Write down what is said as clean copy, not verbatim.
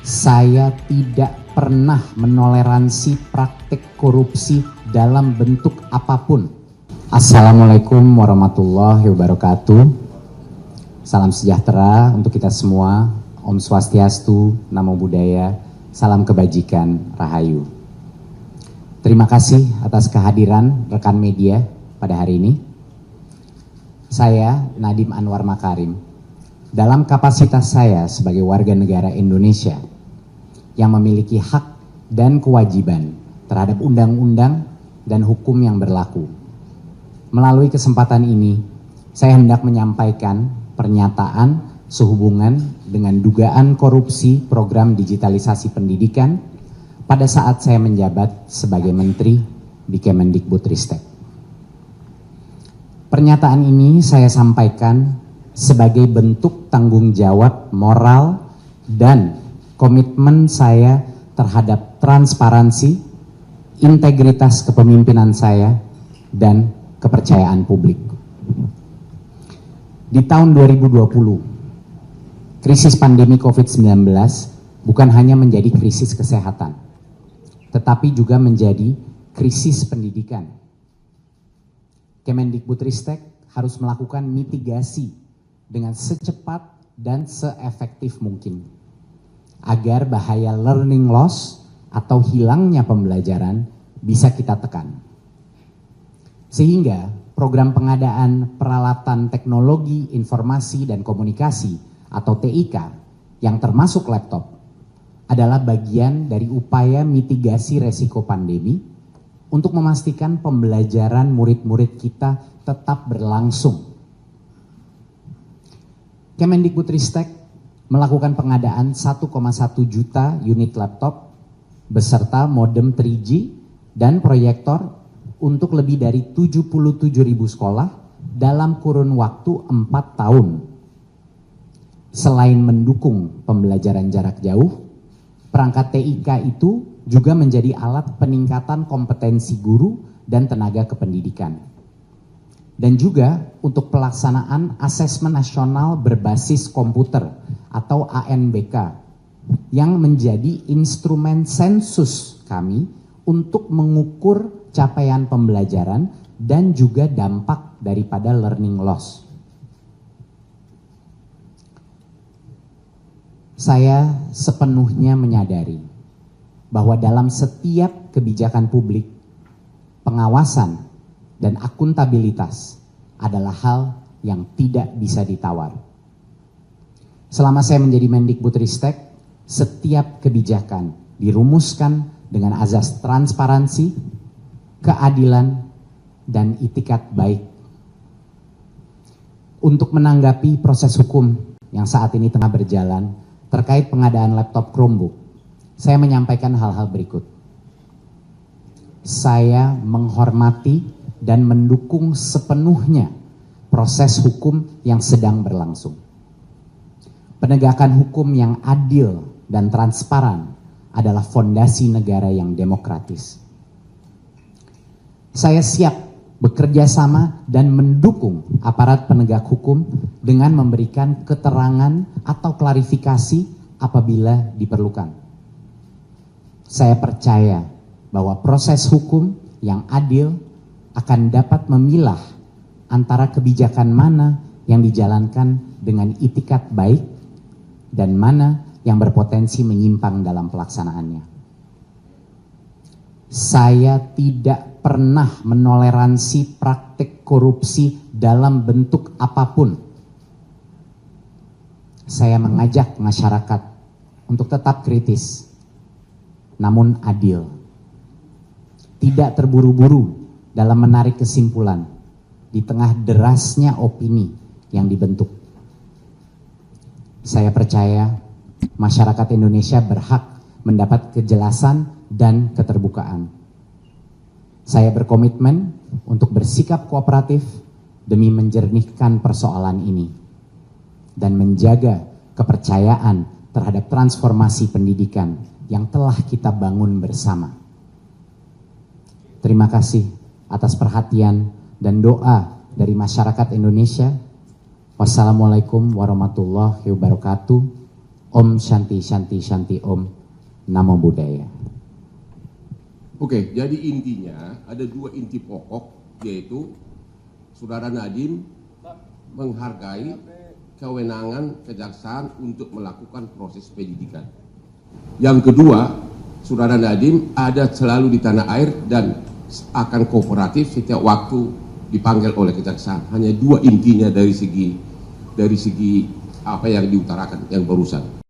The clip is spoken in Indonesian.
Saya tidak pernah menoleransi praktik korupsi dalam bentuk apapun. Assalamualaikum warahmatullahi wabarakatuh. Salam sejahtera untuk kita semua. Om Swastiastu, Namo Buddhaya, salam kebajikan, Rahayu. Terima kasih atas kehadiran rekan media pada hari ini. Saya Nadiem Anwar Makarim, dalam kapasitas saya sebagai warga negara Indonesia yang memiliki hak dan kewajiban terhadap undang-undang dan hukum yang berlaku. Melalui kesempatan ini, saya hendak menyampaikan pernyataan sehubungan dengan dugaan korupsi program digitalisasi pendidikan pada saat saya menjabat sebagai Menteri di Kemendikbudristek. Pernyataan ini saya sampaikan sebagai bentuk tanggung jawab moral dan komitmen saya terhadap transparansi, integritas kepemimpinan saya, dan kepercayaan publik. Di tahun 2020, krisis pandemi COVID-19 bukan hanya menjadi krisis kesehatan, tetapi juga menjadi krisis pendidikan. Kemendikbudristek harus melakukan mitigasi dengan secepat dan seefektif mungkin, agar bahaya learning loss atau hilangnya pembelajaran bisa kita tekan. Sehingga program pengadaan peralatan teknologi informasi dan komunikasi atau TIK yang termasuk laptop adalah bagian dari upaya mitigasi resiko pandemi untuk memastikan pembelajaran murid-murid kita tetap berlangsung. Kemendikbudristek melakukan pengadaan 1,1 juta unit laptop beserta modem 3G dan proyektor untuk lebih dari 77.000 sekolah dalam kurun waktu 4 tahun. Selain mendukung pembelajaran jarak jauh, perangkat TIK itu juga menjadi alat peningkatan kompetensi guru dan tenaga kependidikan. Dan juga untuk pelaksanaan asesmen nasional berbasis komputer atau ANBK yang menjadi instrumen sensus kami untuk mengukur capaian pembelajaran dan juga dampak daripada learning loss. Saya sepenuhnya menyadari bahwa dalam setiap kebijakan publik, pengawasan dan akuntabilitas adalah hal yang tidak bisa ditawar. Selama saya menjadi Mendikbudristek, setiap kebijakan dirumuskan dengan azas transparansi, keadilan, dan itikat baik. Untuk menanggapi proses hukum yang saat ini tengah berjalan terkait pengadaan laptop Chromebook, saya menyampaikan hal-hal berikut. Saya menghormati dan mendukung sepenuhnya proses hukum yang sedang berlangsung. Penegakan hukum yang adil dan transparan adalah fondasi negara yang demokratis. Saya siap bekerja sama dan mendukung aparat penegak hukum dengan memberikan keterangan atau klarifikasi apabila diperlukan. Saya percaya bahwa proses hukum yang adil akan dapat memilah antara kebijakan mana yang dijalankan dengan itikat baik dan mana yang berpotensi menyimpang dalam pelaksanaannya. Saya tidak pernah menoleransi praktik korupsi dalam bentuk apapun. Saya mengajak masyarakat untuk tetap kritis, namun adil. Tidak terburu-buru dalam menarik kesimpulan di tengah derasnya opini yang dibentuk. Saya percaya masyarakat Indonesia berhak mendapat kejelasan dan keterbukaan. Saya berkomitmen untuk bersikap kooperatif demi menjernihkan persoalan ini dan menjaga kepercayaan terhadap transformasi pendidikan yang telah kita bangun bersama. Terima kasih atas perhatian dan doa dari masyarakat Indonesia. Wassalamualaikum warahmatullahi wabarakatuh. Om Shanti Shanti Shanti Om. Namo Buddhaya. Oke, jadi intinya ada dua inti pokok, yaitu Saudara Nadiem menghargai kewenangan kejaksaan untuk melakukan proses penyidikan. Yang kedua, Saudara Nadiem ada selalu di tanah air dan akan kooperatif setiap waktu dipanggil oleh kejaksaan. Hanya dua intinya dari segi apa yang diutarakan yang barusan.